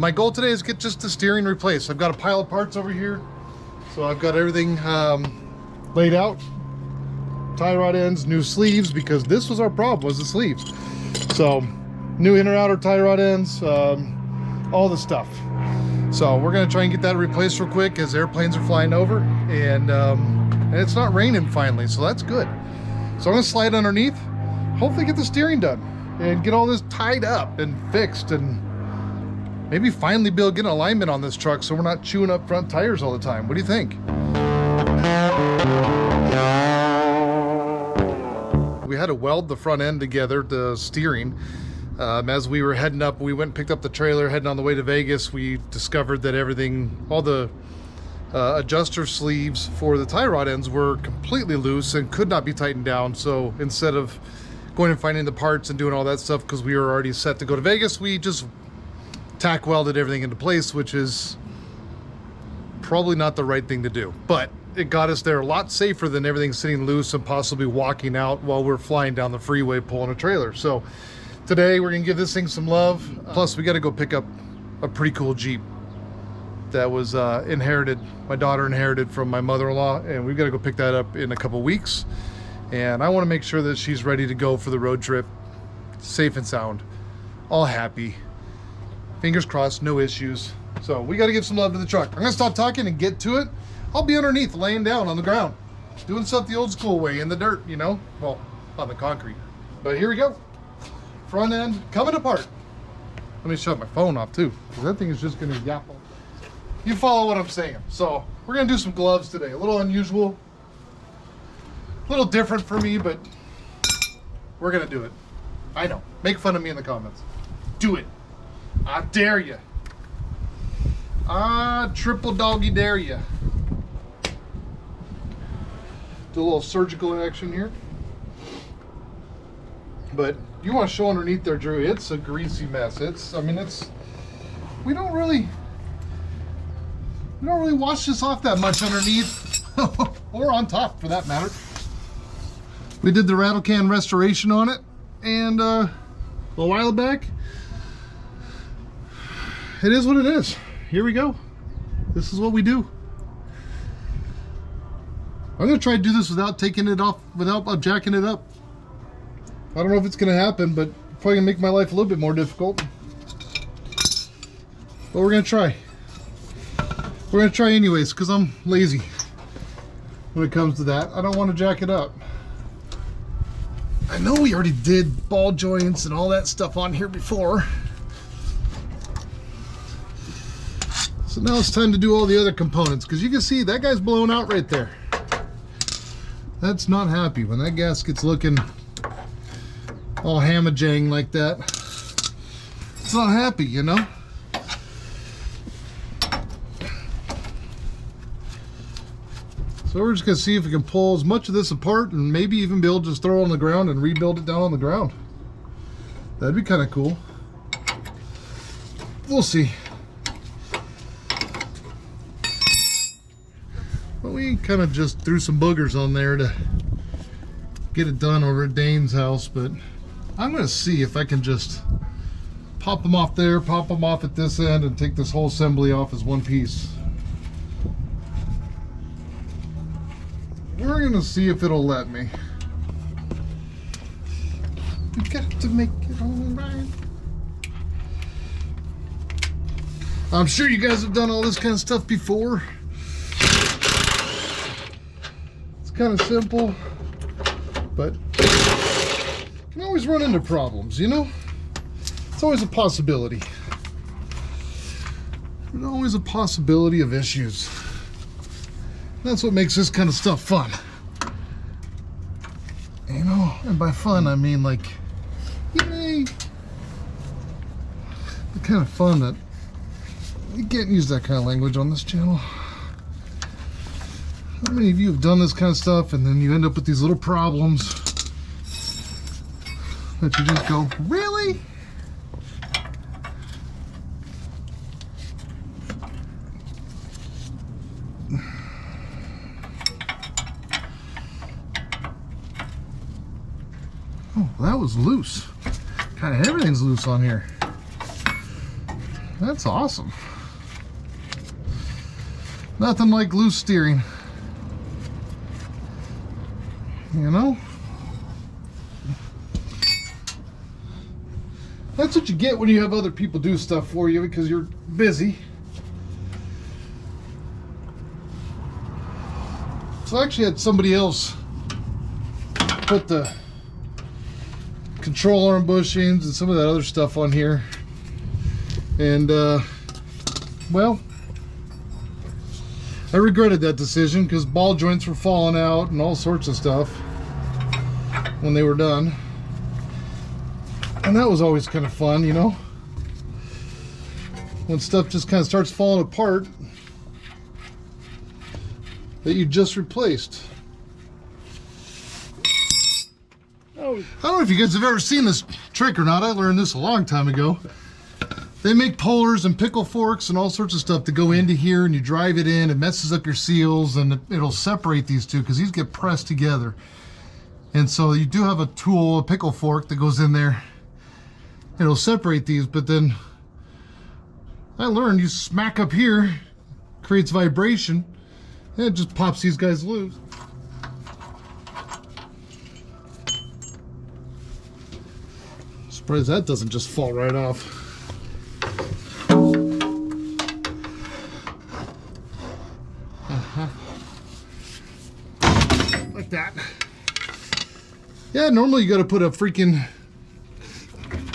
My goal today is get just the steering replaced. I've got a pile of parts over here. So I've got everything laid out. Tie rod ends, new sleeves, because this was our problem, was the sleeves. So new inner outer tie rod ends, all the stuff. So we're gonna try and get that replaced real quick as airplanes are flying over, and it's not raining finally, so that's good. So I'm gonna slide underneath, hopefully get the steering done and get all this tied up and fixed, and maybe finally be able to get an alignment on this truck so we're not chewing up front tires all the time. What do you think? We had to weld the front end together, the steering. As we were heading up, we went and picked up the trailer, heading on the way to Vegas. We discovered that everything, all the adjuster sleeves for the tie rod ends were completely loose and could not be tightened down. So instead of going and finding the parts and doing all that stuff, because we were already set to go to Vegas, we just tack welded everything into place, which is probably not the right thing to do, but it got us there a lot safer than everything sitting loose and possibly walking out while we're flying down the freeway pulling a trailer. So today we're gonna give this thing some love. Plus we got to go pick up a pretty cool Jeep that was inherited, my daughter inherited from my mother-in-law, and we've got to go pick that up in a couple weeks. And I want to make sure that she's ready to go for the road trip, safe and sound, all happy. Fingers crossed, no issues. So we got to give some love to the truck. I'm gonna stop talking and get to it. I'll be underneath, laying down on the ground, doing stuff the old school way, in the dirt, you know? Well, on the concrete. But here we go. Front end coming apart. Let me shut my phone off too, because that thing is just gonna yap. You follow what I'm saying. So we're gonna do some gloves today. A little unusual, a little different for me, but we're gonna do it. I know. Make fun of me in the comments. Do it. I dare you. I triple doggy dare you. Do a little surgical action here. But you want to show underneath there, Drew, it's a greasy mess. We don't really wash this off that much underneath or on top for that matter. We did the rattle can restoration on it, and a while back. It is what it is. Here we go. This is what we do. I'm gonna try to do this without taking it off, without jacking it up. I don't know if it's gonna happen, but probably gonna make my life a little bit more difficult. But we're gonna try. We're gonna try anyways, because I'm lazy when it comes to that. I don't want to jack it up. I know we already did ball joints and all that stuff on here before. So now it's time to do all the other components, because you can see that guy's blown out right there. That's not happy when that gasket's looking all hamajang like that. It's not happy, you know? So we're just gonna see if we can pull as much of this apart and maybe even be able to just throw it on the ground and rebuild it down on the ground. That'd be kind of cool. We'll see. But we kind of just threw some boogers on there to get it done over at Dane's house, but I'm gonna see if I can just pop them off there, pop them off at this end, and take this whole assembly off as one piece. We're gonna see if it'll let me. We've got to make it all right. I'm sure you guys have done all this kind of stuff before. It's kind of simple, but you can always run into problems, you know? It's always a possibility. There's always a possibility of issues. That's what makes this kind of stuff fun. You know, and by fun I mean like, yay! The kind of fun that you can't use that kind of language on this channel. How many of you have done this kind of stuff and then you end up with these little problems that you just go, really? Oh, that was loose. Kind of everything's loose on here. That's awesome. Nothing like loose steering. You know? That's what you get when you have other people do stuff for you because you're busy. So I actually had somebody else put the control arm bushings and some of that other stuff on here. And, well, I regretted that decision because ball joints were falling out and all sorts of stuff when they were done. And that was always kind of fun, you know? When stuff just kind of starts falling apart that you just replaced. Oh. I don't know if you guys have ever seen this trick or not. I learned this a long time ago. They make pullers and pickle forks and all sorts of stuff to go into here, and you drive it in, it messes up your seals, and it'll separate these two because these get pressed together. And so you do have a tool, a pickle fork that goes in there. It'll separate these, but then I learned you smack up here, creates vibration, and it just pops these guys loose. Surprised that doesn't just fall right off. Like that. Yeah, normally you got to put a freaking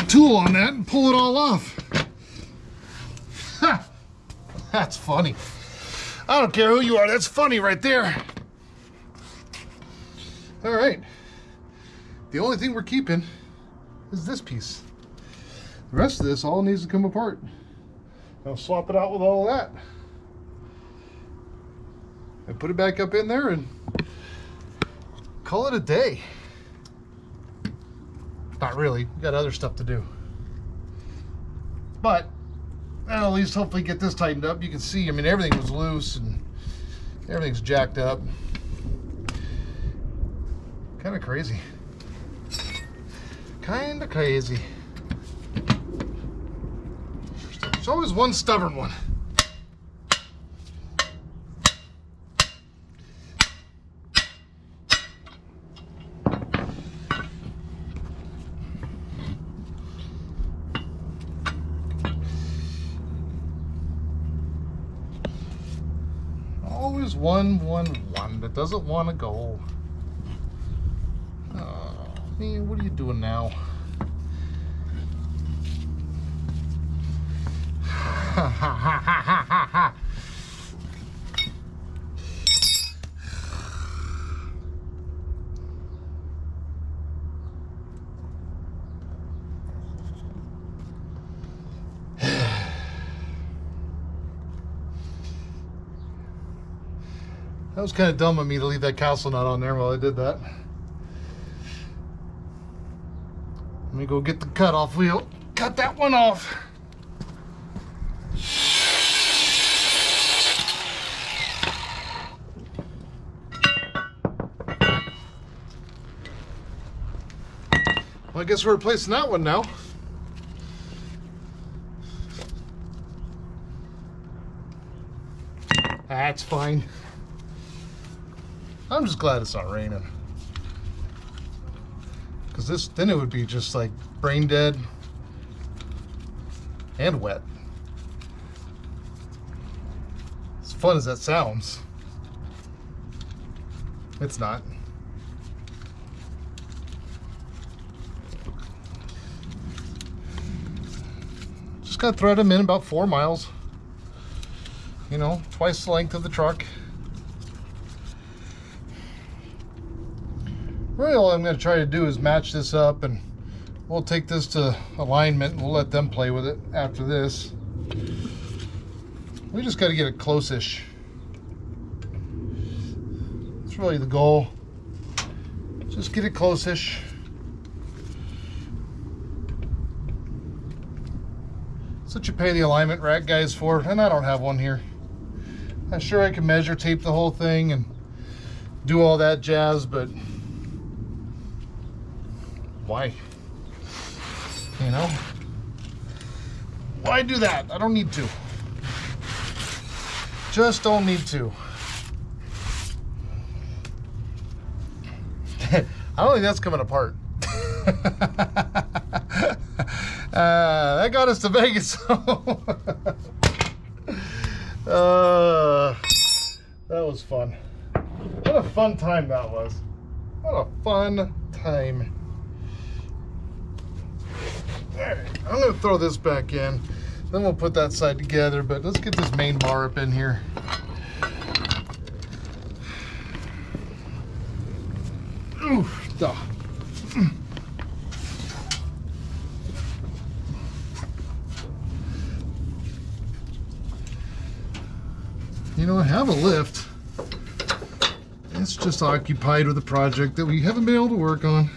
tool on that and pull it all off. Ha! That's funny. I don't care who you are, that's funny right there. All right. The only thing we're keeping is this piece. The rest of this all needs to come apart. I'll swap it out with all of that. And put it back up in there and call it a day. Not really, we got other stuff to do. But I'll at least hopefully get this tightened up. You can see, I mean, everything was loose and everything's jacked up. Kind of crazy. Kind of crazy. There's always one stubborn one. Always one that doesn't want to go. Oh, man, what are you doing now? Ha ha ha ha ha ha. That was kind of dumb of me to leave that castle nut on there while I did that. Let me go get the cutoff wheel. Cut that one off. Well, I guess we're replacing that one now. That's fine. I'm just glad it's not raining. Because then it would be just like brain dead and wet. As fun as that sounds, it's not. Just gotta thread them in about 4 miles. You know, twice the length of the truck. Really all I'm going to try to do is match this up, and we'll take this to alignment and we'll let them play with it after this. We just got to get it close-ish. That's really the goal. Just get it close-ish. That's what you pay the alignment rack guys for, and I don't have one here. I'm sure I can measure tape the whole thing and do all that jazz, but why? You know? Why do that? I don't need to. Just don't need to. I don't think that's coming apart. That got us to Vegas. That was fun. What a fun time that was. What a fun time. Alright, I'm going to throw this back in. Then we'll put that side together, but let's get this main bar up in here. Oof, duh. You know, I have a lift. It's just occupied with a project that we haven't been able to work on.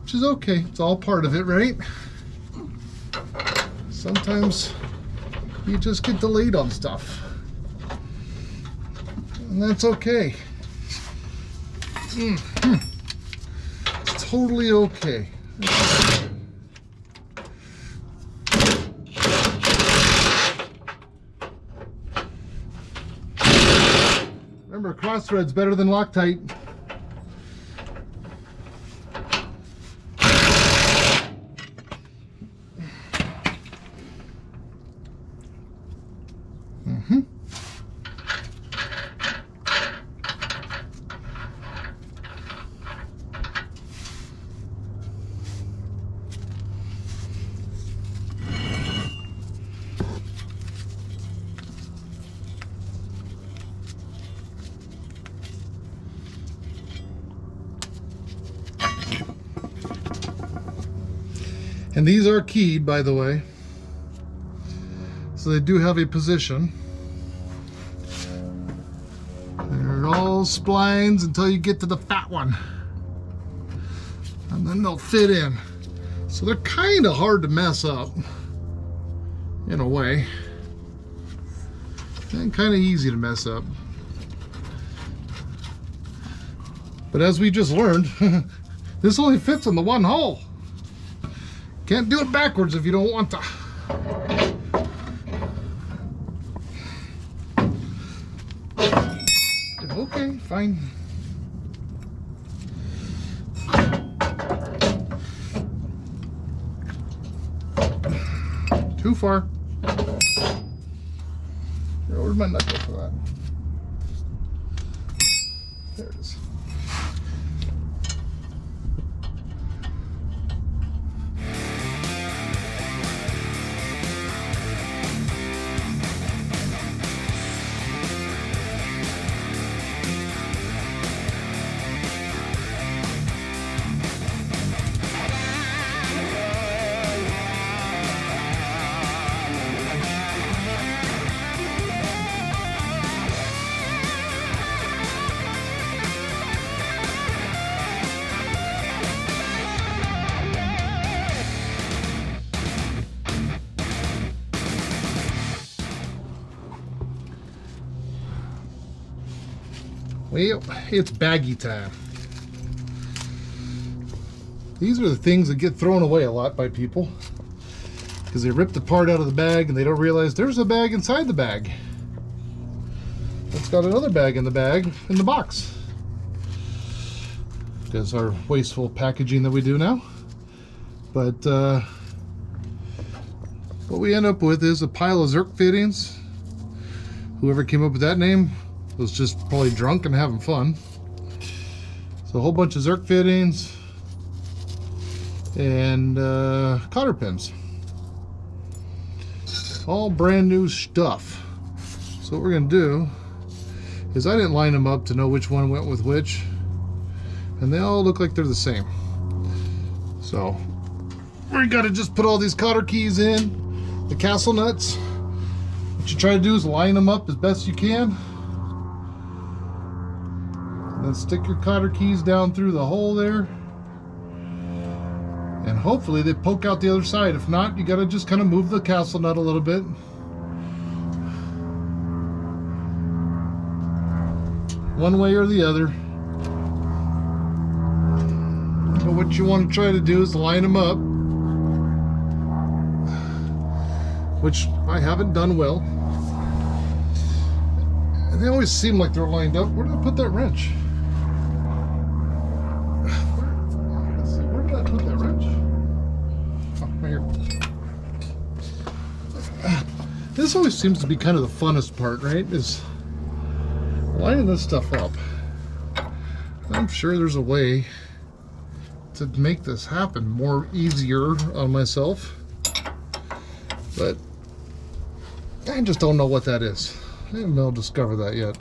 Which is okay. It's all part of it, right? Sometimes you just get delayed on stuff. And that's okay. It's totally okay. Remember, cross thread's better than Loctite. And these are keyed, by the way. So they do have a position. They're all splines until you get to the fat one. And then they'll fit in. So they're kind of hard to mess up, in a way. And kind of easy to mess up. But as we just learned, this only fits in the one hole. Can't do it backwards if you don't want to. Okay, fine. Too far. Where's my knuckle for that? There it is. Well, it's baggy time. These are the things that get thrown away a lot by people because they rip the part out of the bag and they don't realize there's a bag inside the bag. It's got another bag in the bag in the box. Because our wasteful packaging that we do now. But what we end up with is a pile of Zerk fittings. Whoever came up with that name was just probably drunk and having fun. So a whole bunch of Zerk fittings and cotter pins. All brand new stuff. So what we're gonna do is I didn't line them up to know which one went with which, and they all look like they're the same. So we gotta just put all these cotter keys in, the castle nuts. What you try to do is line them up as best you can. Then stick your cotter keys down through the hole there, and hopefully they poke out the other side. If not, you got to just kind of move the castle nut a little bit. One way or the other. But what you want to try to do is line them up which I haven't done well. And they always seem like they're lined up. Where did I put that wrench? Where did I put that wrench? Oh, right here. This always seems to be kind of the funnest part, right? Is lining this stuff up. I'm sure there's a way to make this happen more easier on myself, but I just don't know what that is. I haven't been able to discover that yet.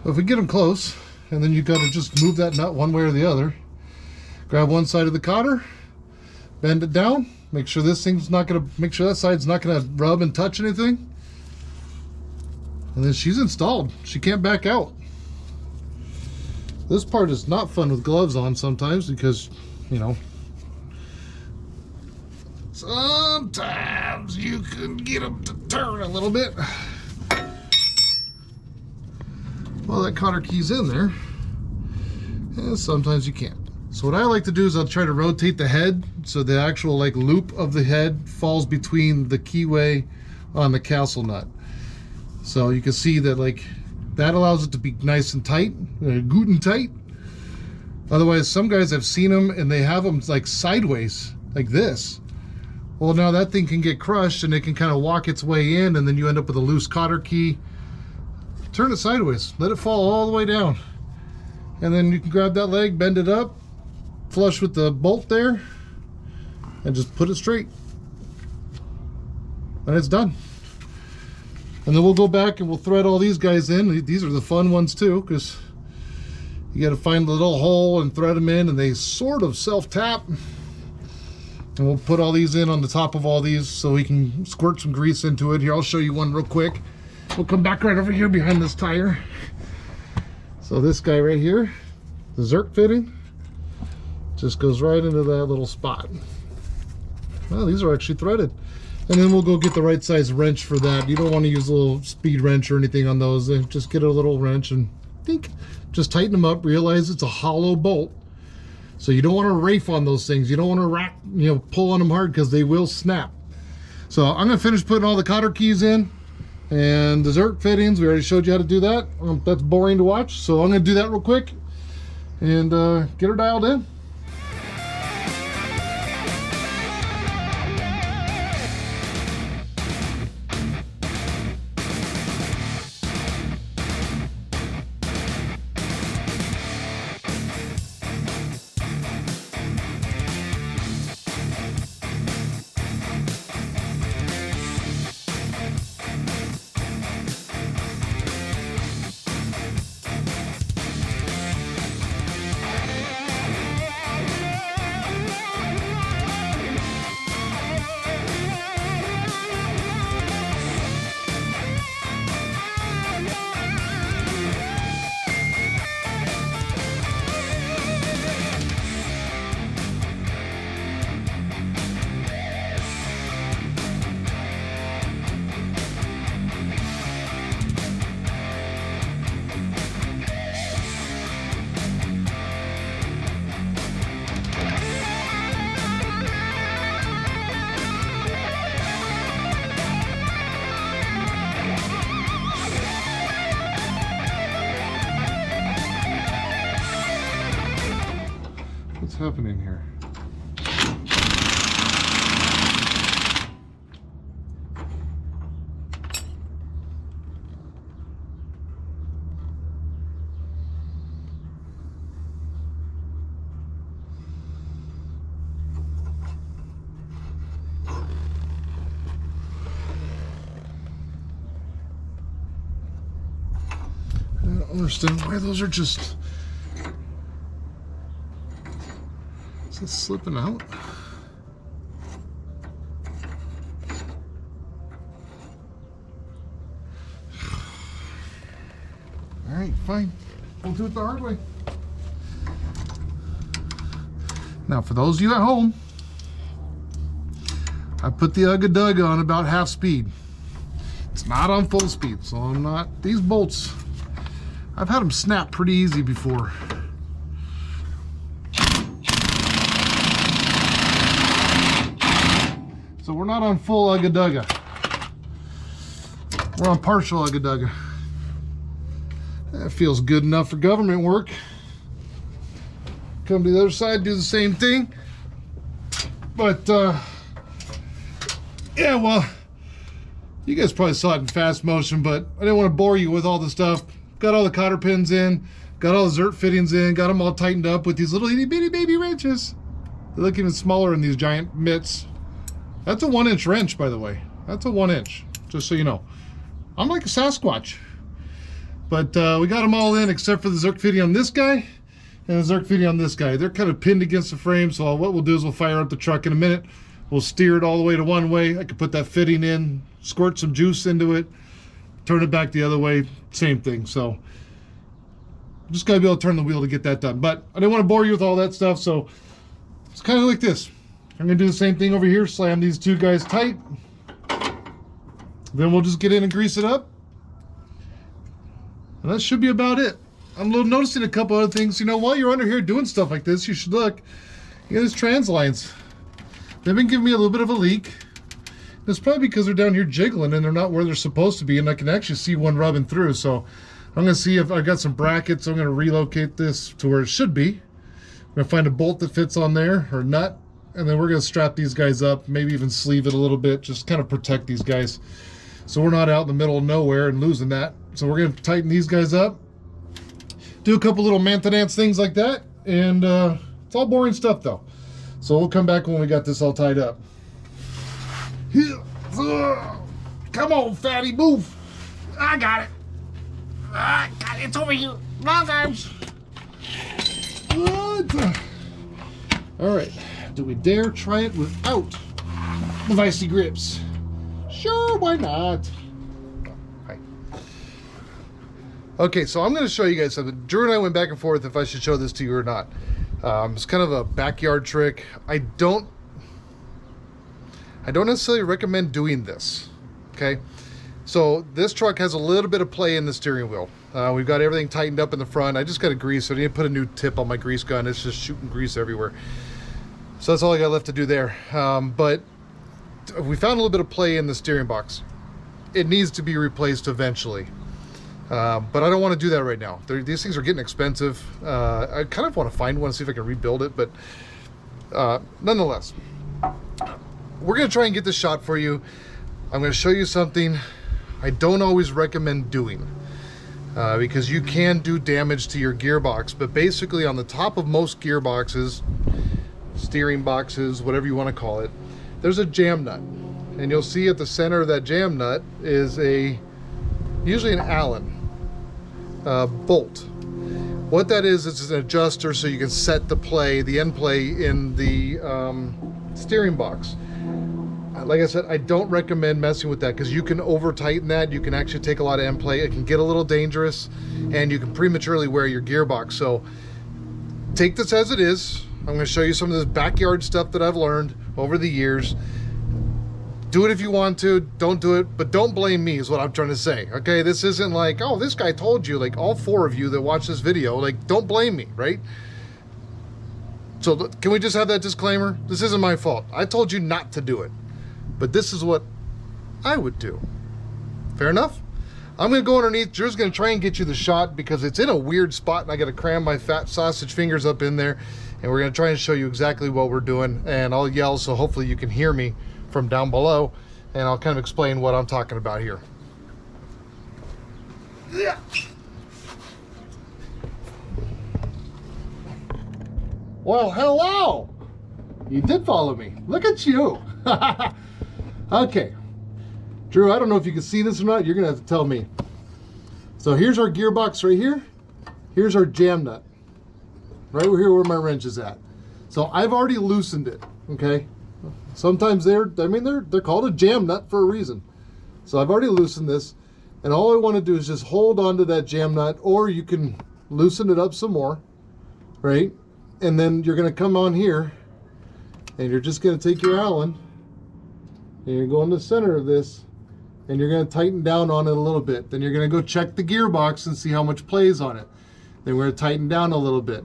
But if we get them close, and then you got to just move that nut one way or the other, grab one side of the cotter, bend it down, make sure this thing's not going to, make sure that side's not going to rub and touch anything, and then she's installed. She can't back out. This part is not fun with gloves on sometimes because, you know, sometimes you can get them to turn a little bit. Well, that cotter key's in there, and sometimes you can't. So what I like to do is I'll try to rotate the head so the actual like loop of the head falls between the keyway on the castle nut. So you can see that like that allows it to be nice and tight, good and tight. Otherwise, some guys, I've seen them and they have them like sideways, like this. Well, now that thing can get crushed and it can kind of walk its way in, and then you end up with a loose cotter key. Turn it sideways, let it fall all the way down. And then you can grab that leg, bend it up, flush with the bolt there, and just put it straight. And it's done. And then we'll go back and we'll thread all these guys in. These are the fun ones too, because you got to find the little hole and thread them in, and they sort of self-tap. And we'll put all these in on the top of all these so we can squirt some grease into it. Here, I'll show you one real quick. We'll come back right over here behind this tire. So this guy right here, the Zerk fitting, just goes right into that little spot. Well, these are actually threaded. And then we'll go get the right size wrench for that. You don't want to use a little speed wrench or anything on those. Just get a little wrench and just tighten them up. Realize it's a hollow bolt. So you don't want to rafe on those things. You don't want to rack, pull on them hard because they will snap. So I'm going to finish putting all the cotter keys in and the Zerk fittings. We already showed you how to do that. That's boring to watch. So I'm going to do that real quick and get her dialed in. What's happening here? I don't understand why those are just... Is it slipping out? Alright, fine. We'll do it the hard way. Now, for those of you at home, I put the Ugga-Dugga on about half speed. It's not on full speed, so I'm not... These bolts, I've had them snap pretty easy before. So So we're not on full ugga-dugga. We're on partial ugga-dugga. That feels good enough for government work. Come to the other side, do the same thing. But, yeah, well, you guys probably saw it in fast motion, but I didn't want to bore you with all the stuff. Got all the cotter pins in, got all the Zert fittings in, got them all tightened up with these little itty bitty baby wrenches. They look even smaller in these giant mitts. That's a 1-inch wrench, by the way. That's a 1-inch, just so you know. I'm like a Sasquatch. But we got them all in except for the Zerk fitting on this guy and the Zerk fitting on this guy. They're kind of pinned against the frame, so what we'll do is we'll fire up the truck in a minute. We'll steer it all the way to one way. I could put that fitting in, squirt some juice into it, turn it back the other way, same thing. So just gotta be able to turn the wheel to get that done. But I didn't want to bore you with all that stuff, so it's kind of like this. I'm gonna do the same thing over here, slam these two guys tight. Then we'll just get in and grease it up. And that should be about it. I'm noticing a couple other things. You know, while you're under here doing stuff like this, you should look. You know, these trans lines. They've been giving me a little bit of a leak. It's probably because they're down here jiggling and they're not where they're supposed to be, and I can actually see one rubbing through. So I'm gonna see if I got some brackets. I'm gonna relocate this to where it should be. I'm gonna find a bolt that fits on there, or nut, and then we're gonna strap these guys up, maybe even sleeve it a little bit, just kind of protect these guys so we're not out in the middle of nowhere and losing that. So we're gonna tighten these guys up, do a couple little maintenance things like that, and it's all boring stuff though. So we'll come back when we got this all tied up. Come on, fatty, move. I got it. I got it. It's over here. Long arms. What? All right. Do we dare try it without the vicey grips? Sure, why not? Hi. Okay, so I'm going to show you guys something. Drew and I went back and forth if I should show this to you or not. It's kind of a backyard trick. I don't necessarily recommend doing this. Okay, so this truck has a little bit of play in the steering wheel. We've got everything tightened up in the front. I just got to grease, so I need to put a new tip on my grease gun. It's just shooting grease everywhere. So that's all I got left to do there. But we found a little bit of play in the steering box. It needs to be replaced eventually. But I don't want to do that right now. These things are getting expensive. I kind of want to find one, see if I can rebuild it, but nonetheless, we're going to try and get this shot for you. I'm going to show you something I don't always recommend doing because you can do damage to your gearbox. But basically on the top of most gearboxes, steering boxes, whatever you want to call it, there's a jam nut. And you'll see at the center of that jam nut is usually an Allen bolt. What that is, it's an adjuster so you can set the end play in the steering box. Like I said, I don't recommend messing with that because you can over tighten that. You can actually take a lot of end play. It can get a little dangerous and you can prematurely wear your gearbox. So take this as it is. I'm going to show you some of this backyard stuff that I've learned over the years. Do it if you want to, don't do it, but don't blame me is what I'm trying to say. Okay, this isn't like, oh, this guy told you, like all 4 of you that watch this video, like don't blame me, right? So can we just have that disclaimer? This isn't my fault. I told you not to do it, but this is what I would do. Fair enough? I'm gonna go underneath. Drew's gonna try and get you the shot because it's in a weird spot and I gotta cram my fat sausage fingers up in there, and we're gonna try and show you exactly what we're doing, and I'll yell so hopefully you can hear me from down below, and I'll kind of explain what I'm talking about here. Yeah. Well, hello. You did follow me. Look at you. Okay. Drew, I don't know if you can see this or not. You're going to have to tell me. So here's our gearbox right here. Here's our jam nut. Right over here where my wrench is at. So I've already loosened it, okay? Sometimes they're called a jam nut for a reason. So I've already loosened this, and all I want to do is just hold on to that jam nut, or you can loosen it up some more, right? And then you're going to come on here, and you're just going to take your Allen, and you're going to the center of this, and you're going to tighten down on it a little bit. Then you're going to go check the gearbox and see how much plays on it. Then we're going to tighten down a little bit.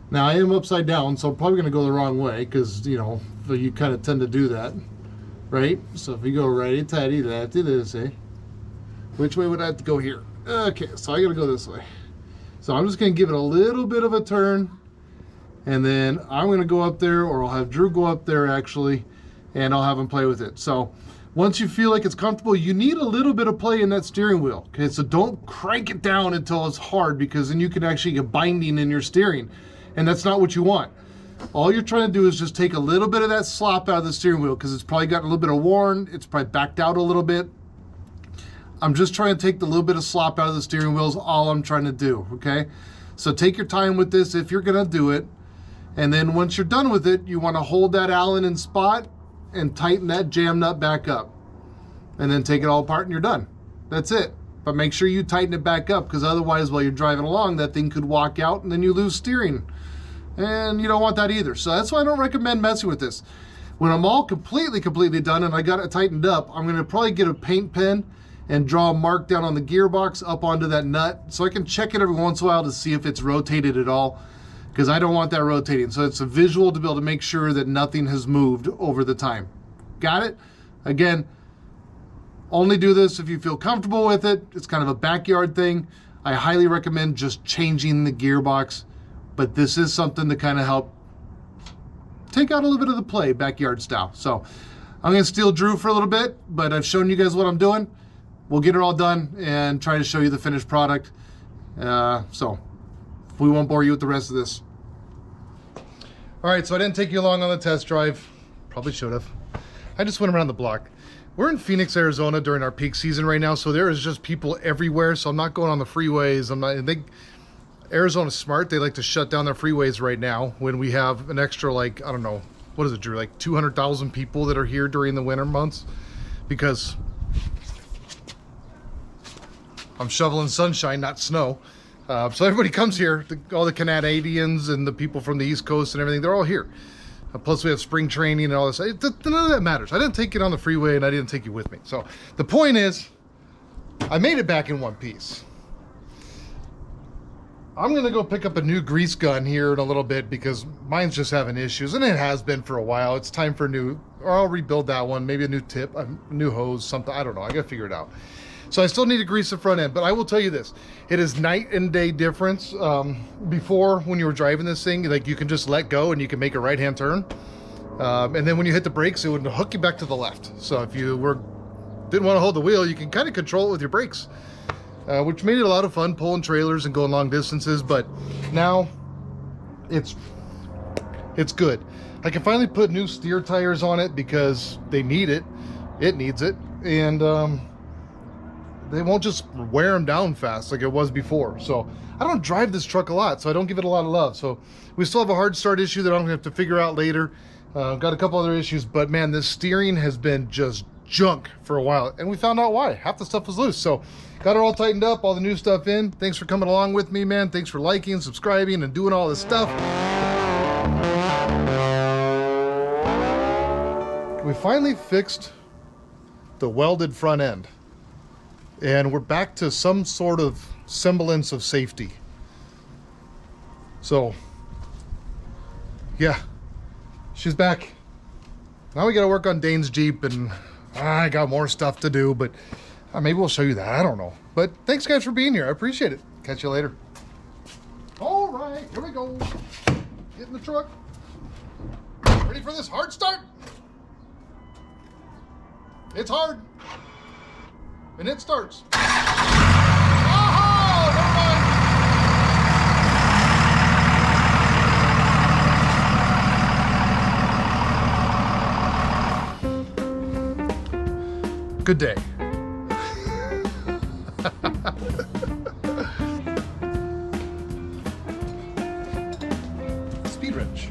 Now I am upside down, so I'm probably going to go the wrong way because, you know, you kind of tend to do that. right? So if we go righty tighty, lefty loosey, which way would I have to go here? Okay, so I gotta go this way. So I'm just gonna give it a little bit of a turn, and then I'm gonna go up there, or I'll have Drew go up there actually, and I'll have him play with it. So once you feel like it's comfortable, you need a little bit of play in that steering wheel. Okay, so don't crank it down until it's hard, because then you can actually get binding in your steering, and that's not what you want. All you're trying to do is just take a little bit of that slop out of the steering wheel, because it's probably got a little bit of worn, it's probably backed out a little bit. I'm just trying to take the little bit of slop out of the steering wheel is all I'm trying to do, okay? So take your time with this if you're gonna do it. And then once you're done with it, you wanna hold that Allen in spot and tighten that jam nut back up. And then take it all apart and you're done. That's it. But make sure you tighten it back up, because otherwise while you're driving along, that thing could walk out and then you lose steering. And you don't want that either. So that's why I don't recommend messing with this. When I'm all completely done and I got it tightened up, I'm gonna probably get a paint pen and draw a mark down on the gearbox up onto that nut, so I can check it every once in a while to see if it's rotated at all, because I don't want that rotating. So it's a visual to be able to make sure that nothing has moved over the time. Got it? Again, only do this if you feel comfortable with it. It's kind of a backyard thing. I highly recommend just changing the gearbox, but this is something to kind of help take out a little bit of the play, backyard style. So I'm gonna steal Drew for a little bit, but I've shown you guys what I'm doing. We'll get it all done and try to show you the finished product. So we won't bore you with the rest of this. All right, so I didn't take you along on the test drive. Probably should have. I just went around the block. We're in Phoenix, Arizona during our peak season right now, so there is just people everywhere. So I'm not going on the freeways. Arizona's smart. They like to shut down their freeways right now when we have an extra, like, I don't know, what is it, Drew? Like 200,000 people that are here during the winter months, because I'm shoveling sunshine, not snow. So everybody comes here, all the Canadians and the people from the East Coast and everything, they're all here. Plus we have spring training and all this. None of that matters. I didn't take it on the freeway and I didn't take you with me. So the point is, I made it back in one piece. I'm gonna go pick up a new grease gun here in a little bit, because mine's just having issues, and it has been for a while. It's time for a new, or I'll rebuild that one, maybe a new tip, a new hose, something, I don't know, I gotta figure it out. So I still need to grease the front end, but I will tell you this, it is night and day difference. Before, when you were driving this thing, like, you can just let go and you can make a right-hand turn. And then when you hit the brakes, it would hook you back to the left. So if you didn't want to hold the wheel, you can kind of control it with your brakes, which made it a lot of fun pulling trailers and going long distances. But now it's good. I can finally put new steer tires on it because they need it. It needs it. And they won't just wear them down fast like it was before. So I don't drive this truck a lot, so I don't give it a lot of love. So we still have a hard start issue that I'm gonna have to figure out later. Got a couple other issues, but man, this steering has been just junk for a while, and we found out why. Half the stuff was loose. So got it all tightened up, all the new stuff in. Thanks for coming along with me, man. Thanks for liking, subscribing, and doing all this stuff. We finally fixed the welded front end, and we're back to some sort of semblance of safety. So yeah, she's back. Now we got to work on Dane's Jeep, and I got more stuff to do, but maybe we'll show you that. I don't know. But thanks guys for being here. I appreciate it. Catch you later. All right, here we go. Get in the truck. Ready for this hard start? It's hard. And it starts. Good day. Speed wrench.